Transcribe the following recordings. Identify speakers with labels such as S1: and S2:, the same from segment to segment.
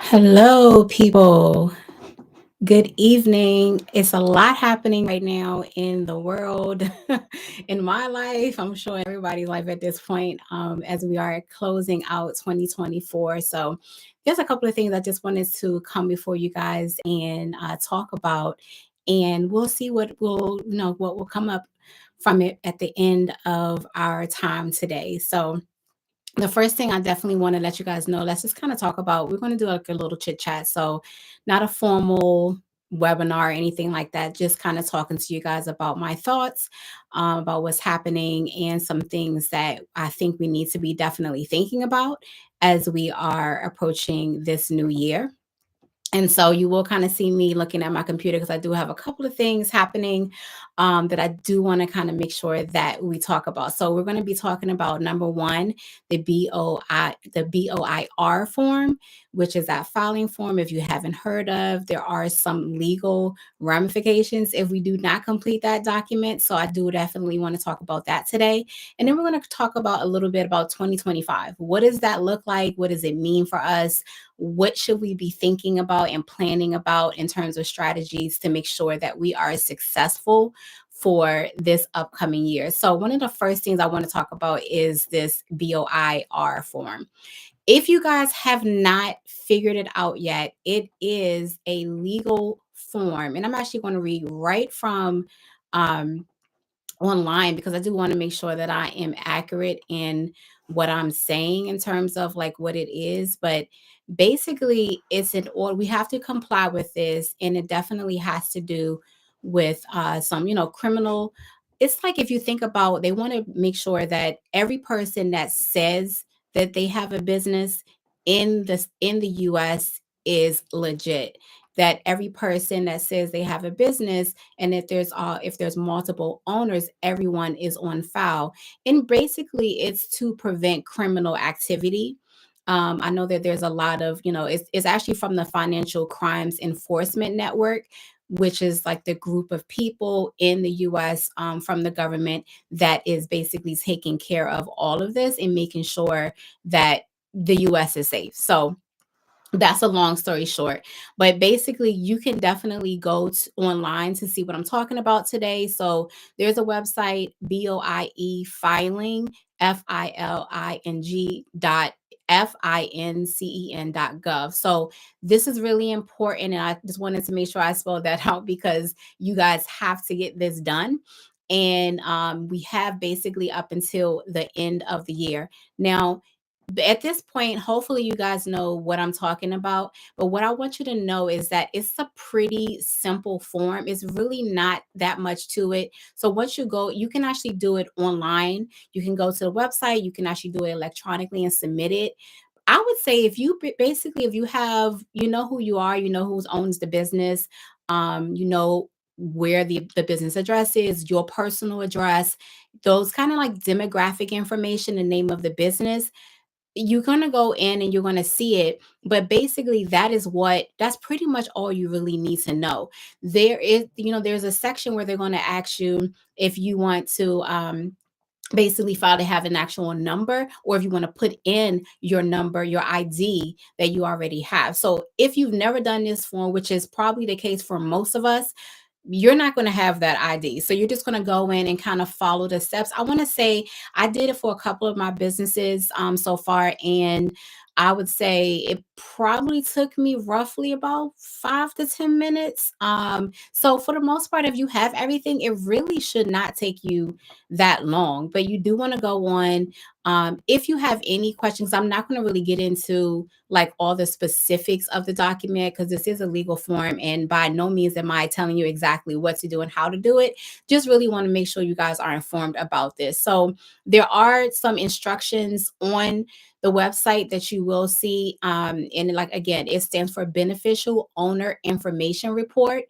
S1: Hello, people. Good evening. It's a lot happening right now in the world, in my life. I'm sure everybody's life at this point, as we are closing out 2024. So, there's a couple of things I just wanted to come before you guys and talk about, and we'll see what will come up from it at the end of our time today. So, the first thing I definitely want to let you guys know, let's just kind of talk about, we're going to do like a little chit chat. So, not a formal webinar or anything like that, just kind of talking to you guys about my thoughts, about what's happening and some things that I think we need to be definitely thinking about as we are approaching this new year. And so you will kind of see me looking at my computer because I do have a couple of things happening that I do want to kind of make sure that we talk about. So we're going to be talking about number one, the BOIR form, which is that filing form. If you haven't heard of, there are some legal ramifications if we do not complete that document. So I do definitely want to talk about that today. And then we're going to talk about a little bit about 2025. What does that look like? What does it mean for us? What should we be thinking about and planning about in terms of strategies to make sure that we are successful for this upcoming year? So, one of the first things I want to talk about is this BOIR form. If you guys have not figured it out yet, it is a legal form. And I'm actually going to read right from um, online because I do want to make sure that I am accurate in what I'm saying in terms of like what it is. But basically, it's an order. We have to comply with this, and it definitely has to do with some, criminal. It's like if you think about, they want to make sure that every person that says that they have a business in the U.S. is legit. That every person that says they have a business, and if there's multiple owners, everyone is on file. And basically it's to prevent criminal activity. I know that there's a lot of, it's actually from the Financial Crimes Enforcement Network, which is like the group of people in the US, from the government that is basically taking care of all of this and making sure that the US is safe. So that's a long story short, but basically you can definitely go online to see what I'm talking about today. So there's a website, BOIE filing, FILING dot FINCEN.gov. So this is really important, and I just wanted to make sure I spelled that out because you guys have to get this done. And we have basically up until the end of the year. Now, at this point, hopefully you guys know what I'm talking about. But what I want you to know is that it's a pretty simple form. It's really not that much to it. So once you go, you can actually do it online. You can go to the website, you can actually do it electronically and submit it. I would say if you basically, if you have, you know who you are, you know who owns the business, you know where the business address is, your personal address, those kind of like demographic information, the name of the business, you're going to go in and you're going to see it. But basically that's pretty much all you really need to know. There's a section where they're going to ask you if you want to basically file to have an actual number, or if you want to put in your number, your ID that you already have. So if you've never done this form, which is probably the case for most of us, you're not going to have that ID. So you're just going to go in and kind of follow the steps. I want to say I did it for a couple of my businesses so far. And I would say it probably took me roughly about 5 to 10 minutes. So for the most part, if you have everything, it really should not take you that long. But you do want to go on. If you have any questions, I'm not going to really get into like all the specifics of the document because this is a legal form, and by no means am I telling you exactly what to do and how to do it. Just really want to make sure you guys are informed about this. So there are some instructions on the website that you will see, and like again, it stands for Beneficial Owner Information Report.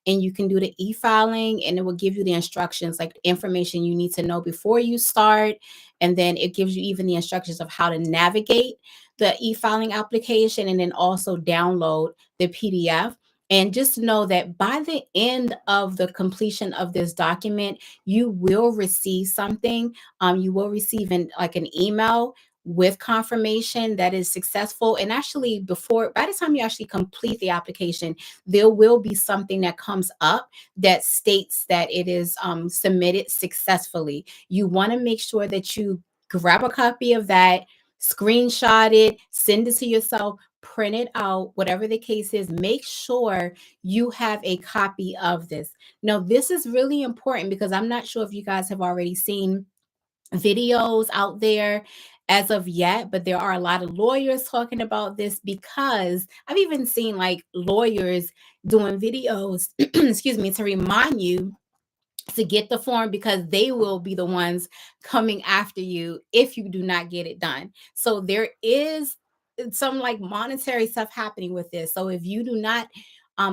S1: And you can do the e-filing, and it will give you the instructions, like information you need to know before you start. And then it gives you even the instructions of how to navigate the e-filing application, and then also download the PDF. And just know that by the end of the completion of this document, you will receive something. You will receive like an email with confirmation that is successful. And actually, by the time you actually complete the application, there will be something that comes up that states that it is submitted successfully. You want to make sure that you grab a copy of that, screenshot it, send it to yourself, print it out, whatever the case is. Make sure you have a copy of this. Now, this is really important because I'm not sure if you guys have already seen videos out there as of yet, but there are a lot of lawyers talking about this, because I've even seen like lawyers doing videos, excuse me, to remind you to get the form, because they will be the ones coming after you if you do not get it done. So there is some like monetary stuff happening with this. So if you do not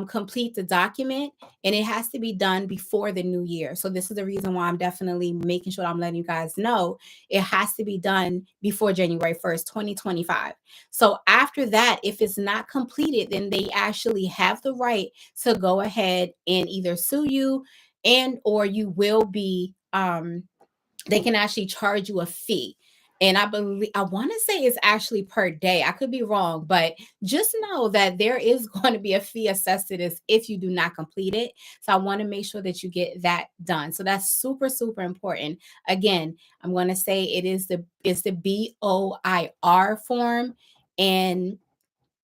S1: complete the document, and it has to be done before the new year. So this is the reason why I'm definitely making sure I'm letting you guys know it has to be done before January 1st, 2025. So after that, if it's not completed, then they actually have the right to go ahead and either sue you, and or you will be they can actually charge you a fee. And I want to say it's actually per day. I could be wrong, but just know that there is going to be a fee assessed to this if you do not complete it. So I want to make sure that you get that done. So that's super, super important. Again, I'm going to say it's the BOIR form, and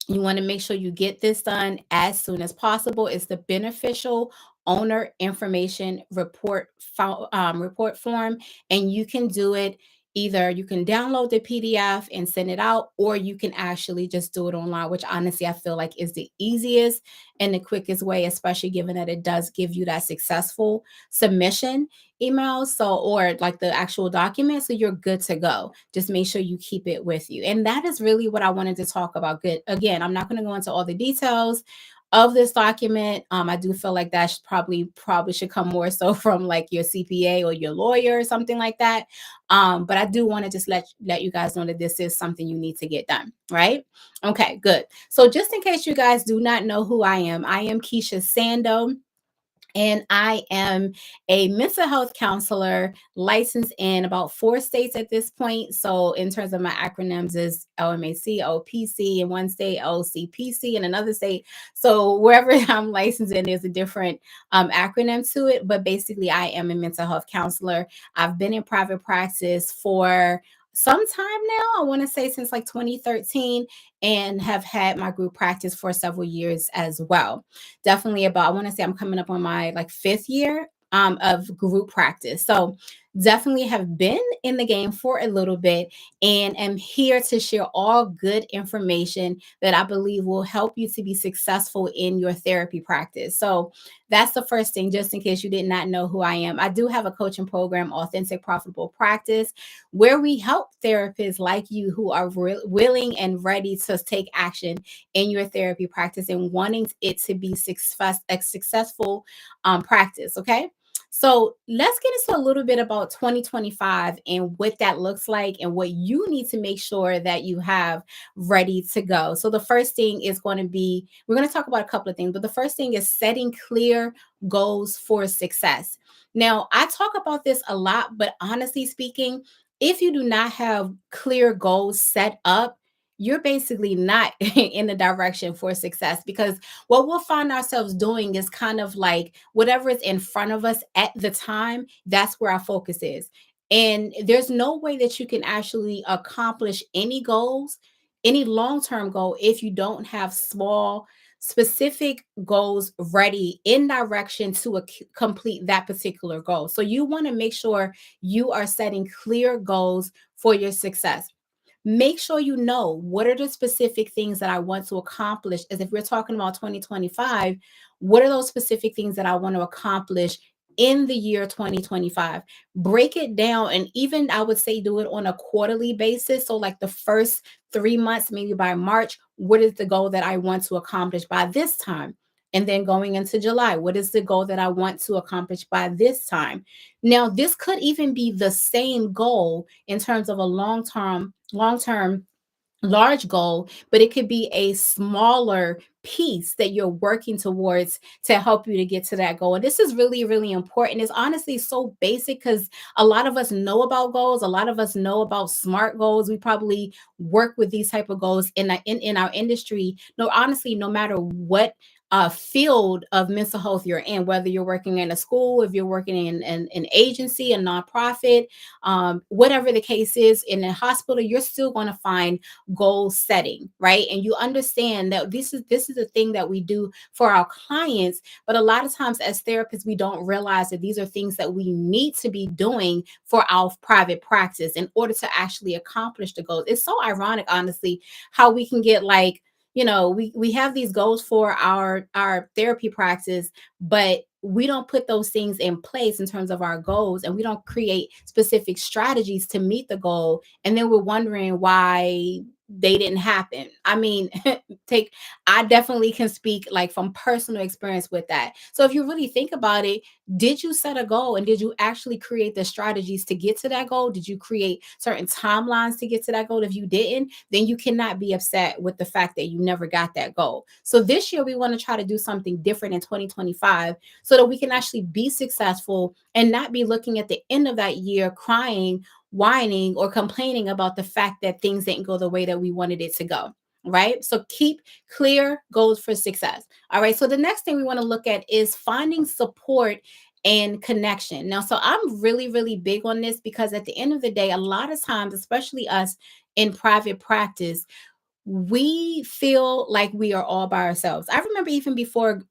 S1: you want to make sure you get this done as soon as possible. It's the beneficial owner information report form, and you can do it. Either you can download the PDF and send it out, or you can actually just do it online, which honestly I feel like is the easiest and the quickest way, especially given that it does give you that successful submission email. So, or like the actual document. So you're good to go. Just make sure you keep it with you. And that is really what I wanted to talk about. Good. Again, I'm not going to go into all the details of this document. I do feel like that should probably should come more so from like your CPA or your lawyer or something like that. But I do want to just let you guys know that this is something you need to get done, right? Okay, good. So just in case you guys do not know who I am Keisha Sando, and I am a mental health counselor licensed in about 4 states at this point. So in terms of my acronyms is LMAC, OPC in one state, OCPC in another state. So wherever I'm licensed in, there's a different acronym to it. But basically, I am a mental health counselor. I've been in private practice for some time now. I want to say since like 2013, and have had my group practice for several years as well. Definitely about, I want to say I'm coming up on my like 5th year of group practice. So definitely have been in the game for a little bit, and am here to share all good information that I believe will help you to be successful in your therapy practice. So that's the first thing, just in case you did not know who I am. I do have a coaching program, Authentic Profitable Practice, where we help therapists like you who are willing and ready to take action in your therapy practice and wanting it to be a successful practice. Okay. So let's get into a little bit about 2025 and what that looks like and what you need to make sure that you have ready to go. So the first thing is going to be, we're going to talk about a couple of things, but the first thing is setting clear goals for success. Now, I talk about this a lot, but honestly speaking, if you do not have clear goals set up, you're basically not in the direction for success, because what we'll find ourselves doing is kind of like whatever is in front of us at the time, that's where our focus is. And there's no way that you can actually accomplish any goals, any long term goal, if you don't have small, specific goals ready in direction to complete that particular goal. So you want to make sure you are setting clear goals for your success. Make sure you know what are the specific things that I want to accomplish. As if we're talking about 2025, what are those specific things that I want to accomplish in the year 2025? Break it down, and even I would say do it on a quarterly basis. So like the first 3 months, maybe by March, what is the goal that I want to accomplish by this time? And then going into July, what is the goal that I want to accomplish by this time? Now, this could even be the same goal in terms of a long term large goal, but it could be a smaller piece that you're working towards to help you to get to that goal. And this is really, really important. It's honestly so basic because a lot of us know about goals. A lot of us know about SMART goals. We probably work with these type of goals in our industry. No, honestly, no matter what field of mental health you're in, whether you're working in a school, if you're working in an agency, a nonprofit, whatever the case is, in a hospital, you're still going to find goal setting, right? And you understand that this is a thing that we do for our clients, but a lot of times as therapists we don't realize that these are things that we need to be doing for our private practice in order to actually accomplish the goals. It's so ironic, honestly, how we can get like, we have these goals for our therapy practice, but we don't put those things in place in terms of our goals, and we don't create specific strategies to meet the goal, and then we're wondering why they didn't happen. I mean, take I definitely can speak like from personal experience with that. So if you really think about it, did you set a goal and did you actually create the strategies to get to that goal? Did you create certain timelines to get to that goal? If you didn't, then you cannot be upset with the fact that you never got that goal. So this year we want to try to do something different in 2025 so that we can actually be successful and not be looking at the end of that year crying, whining, or complaining about the fact that things didn't go the way that we wanted it to go. Right. So keep clear goals for success. All right. So the next thing we want to look at is finding support and connection. Now, so I'm really, really big on this because at the end of the day, a lot of times, especially us in private practice, we feel like we are all by ourselves. I remember even before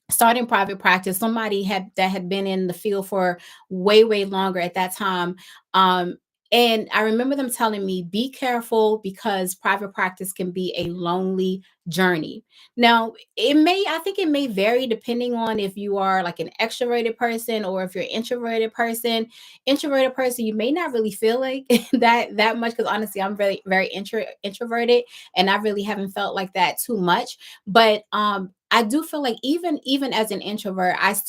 S1: starting private practice, somebody had been in the field for way, way longer at that time. Um, and I remember them telling me, be careful because private practice can be a lonely journey. Now, I think it may vary depending on if you are like an extroverted person or if you're an introverted person. Introverted person, you may not really feel like that much because honestly, I'm very, very introverted, and I really haven't felt like that too much. But I do feel like even as an introvert, it's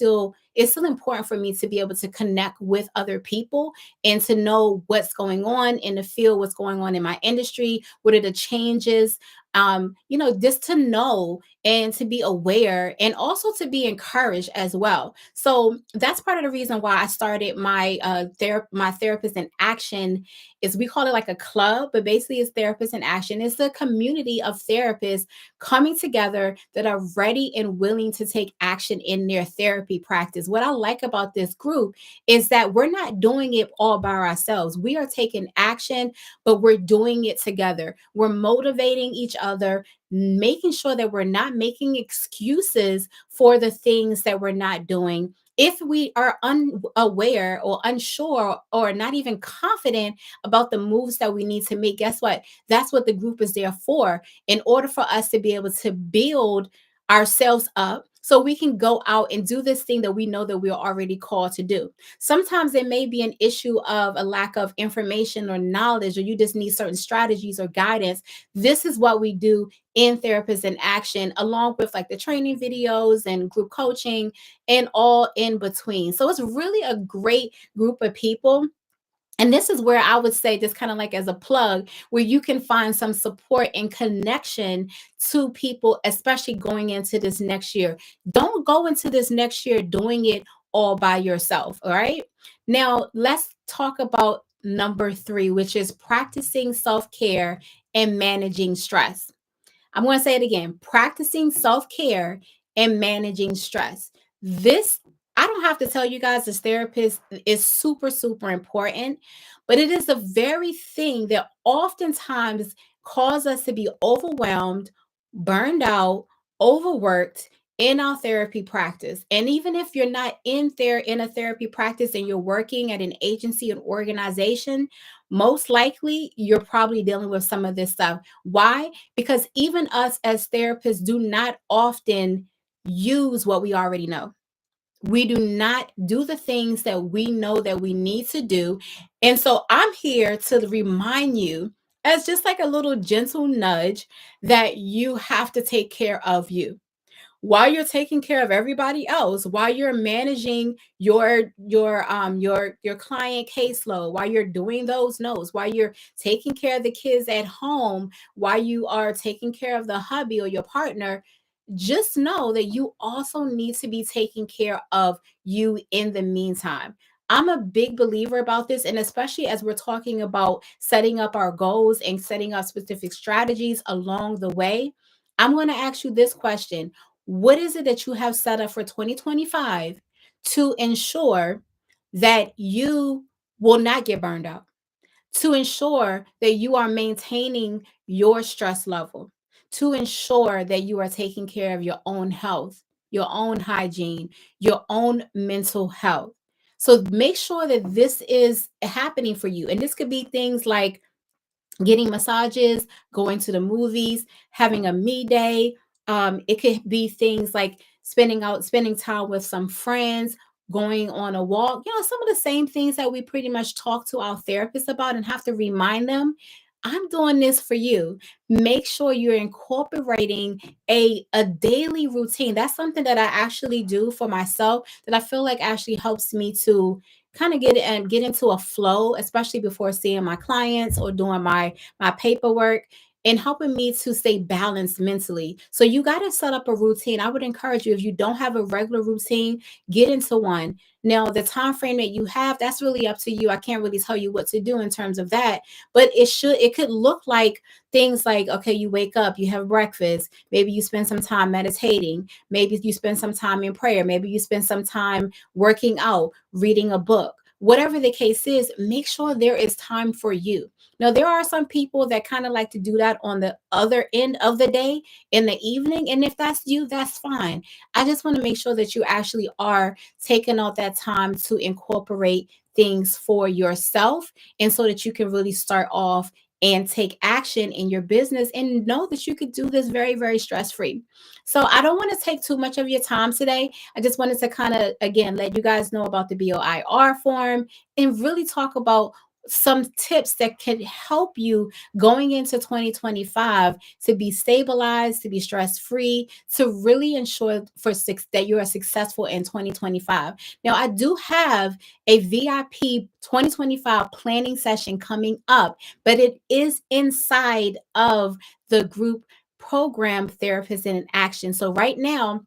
S1: still important for me to be able to connect with other people and to know what's going on in the field, what's going on in my industry, what are the changes, just to know and to be aware and also to be encouraged as well. So that's part of the reason why I started my therapist in action. Is we call it like a club, but basically it's therapist in action. It's a community of therapists coming together that are ready and willing to take action in their therapy practice. What I like about this group is that we're not doing it all by ourselves. We are taking action, but we're doing it together. We're motivating each other, making sure that we're not making excuses for the things that we're not doing. If we are unaware or unsure or not even confident about the moves that we need to make, guess what? That's what the group is there for, in order for us to be able to build ourselves up so we can go out and do this thing that we know that we're already called to do. Sometimes there may be an issue of a lack of information or knowledge, or you just need certain strategies or guidance. This is what we do in Therapists in Action, along with like the training videos and group coaching and all in between. So it's really a great group of people, and this is where I would say, just kind of like as a plug, where you can find some support and connection to people, especially going into this next year. Don't go into this next year doing it all by yourself. All right. Now, let's talk about number 3, which is practicing self care and managing stress. I'm going to say it again: practicing self care and managing stress. This, I don't have to tell you guys, as therapists, is super, super important, but it is the very thing that oftentimes cause us to be overwhelmed, burned out, overworked in our therapy practice. And even if you're not in a therapy practice and you're working at an agency or organization, most likely you're probably dealing with some of this stuff. Why? Because even us as therapists do not often use what we already know. We do not do the things that we know that we need to do. And so I'm here to remind you, as just like a little gentle nudge, that you have to take care of you. while you're taking care of everybody else, while you're managing your client caseload, while you're doing those notes, while you're taking care of the kids at home, while you are taking care of the hubby or your partner, just know that you also need to be taking care of you in the meantime. I'm a big believer about this, and especially as we're talking about setting up our goals and setting up specific strategies along the way. I'm going to ask you this question: what is it that you have set up for 2025 to ensure that you will not get burned out? To ensure that you are maintaining your stress level, to ensure that you are taking care of your own health, your own hygiene, your own mental health. So make sure that this is happening for you. And this could be things like getting massages, going to the movies, having a me day. It could be things like spending time with some friends, going on a walk. Some of the same things that we pretty much talk to our therapists about and have to remind them. I'm doing this for you. Make sure you're incorporating a daily routine. That's something that I actually do for myself that I feel like actually helps me to kind of get into a flow, especially before seeing my clients or doing my paperwork, and helping me to stay balanced mentally. So you got to set up a routine. I would encourage you, if you don't have a regular routine, get into one. Now, the time frame that you have, that's really up to you. I can't really tell you what to do in terms of that, but it could look like things like, okay, you wake up, you have breakfast, maybe you spend some time meditating, maybe you spend some time in prayer, maybe you spend some time working out, reading a book. Whatever the case is, make sure there is time for you. Now, there are some people that kind of like to do that on the other end of the day in the evening. And if that's you, that's fine. I just want to make sure that you actually are taking out that time to incorporate things for yourself, and so that you can really start off and take action in your business and know that you could do this very, very stress free. So, I don't want to take too much of your time today. I just wanted to kind of, again, let you guys know about the BOIR form and really talk about some tips that can help you going into 2025 to be stabilized, to be stress free, to really ensure that you are successful in 2025. Now, I do have a VIP 2025 planning session coming up, but it is inside of the group program Therapists in Action. So right now,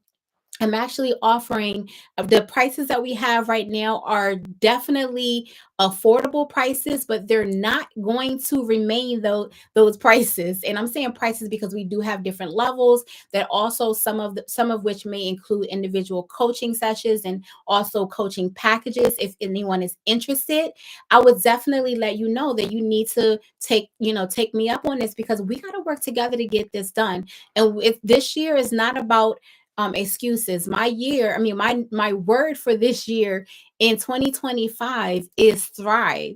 S1: I'm actually offering the prices that we have right now are definitely affordable prices, but they're not going to remain those prices. And I'm saying prices because we do have different levels, that also some of which may include individual coaching sessions and also coaching packages. If anyone is interested, I would definitely let you know that you need to take me up on this, because we got to work together to get this done. And if this year is not about excuses. My word for this year in 2025 is thrive.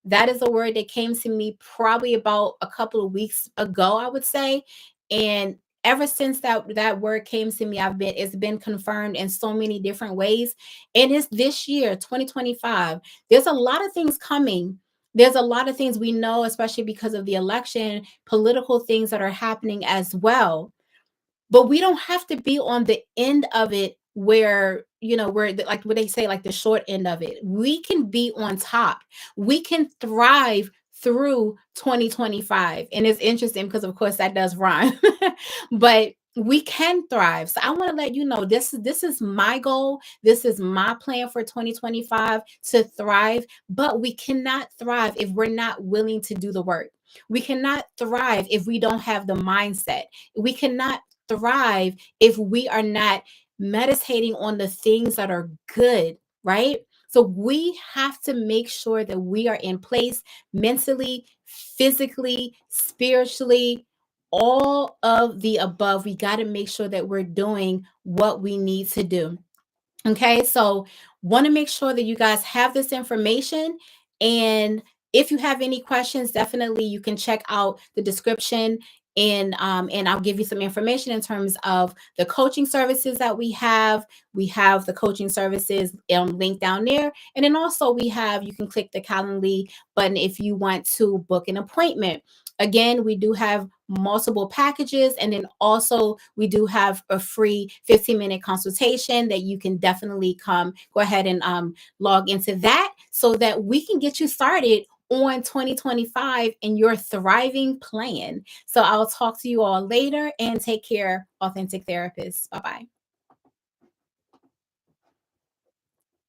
S1: That is a word that came to me probably about a couple of weeks ago, I would say. And ever since that word came to me, it's been confirmed in so many different ways. And it's this year, 2025. There's a lot of things coming. There's a lot of things we know, especially because of the election, political things that are happening as well, but we don't have to be on the end of it where, like what they say, like the short end of it. We can be on top. We can thrive through 2025. And it's interesting because, of course, that does rhyme, but we can thrive. So I want to let you know, this is my goal. This is my plan for 2025, to thrive. But we cannot thrive if we're not willing to do the work. We cannot thrive if we don't have the mindset. We cannot thrive if we are not meditating on the things that are good, right? So we have to make sure that we are in place mentally, physically, spiritually, all of the above. We got to make sure that we're doing what we need to do. Okay, so want to make sure that you guys have this information. And if you have any questions, definitely you can check out the description And I'll give you some information in terms of the coaching services that we have. We have the coaching services link down there, and then also we have, you can click the Calendly button if you want to book an appointment. Again, we do have multiple packages, and then also we do have a free 15-minute consultation that you can definitely go ahead and log into that, so that we can get you started on 2025 and your thriving plan. So I'll talk to you all later, and take care, authentic therapists. Bye bye.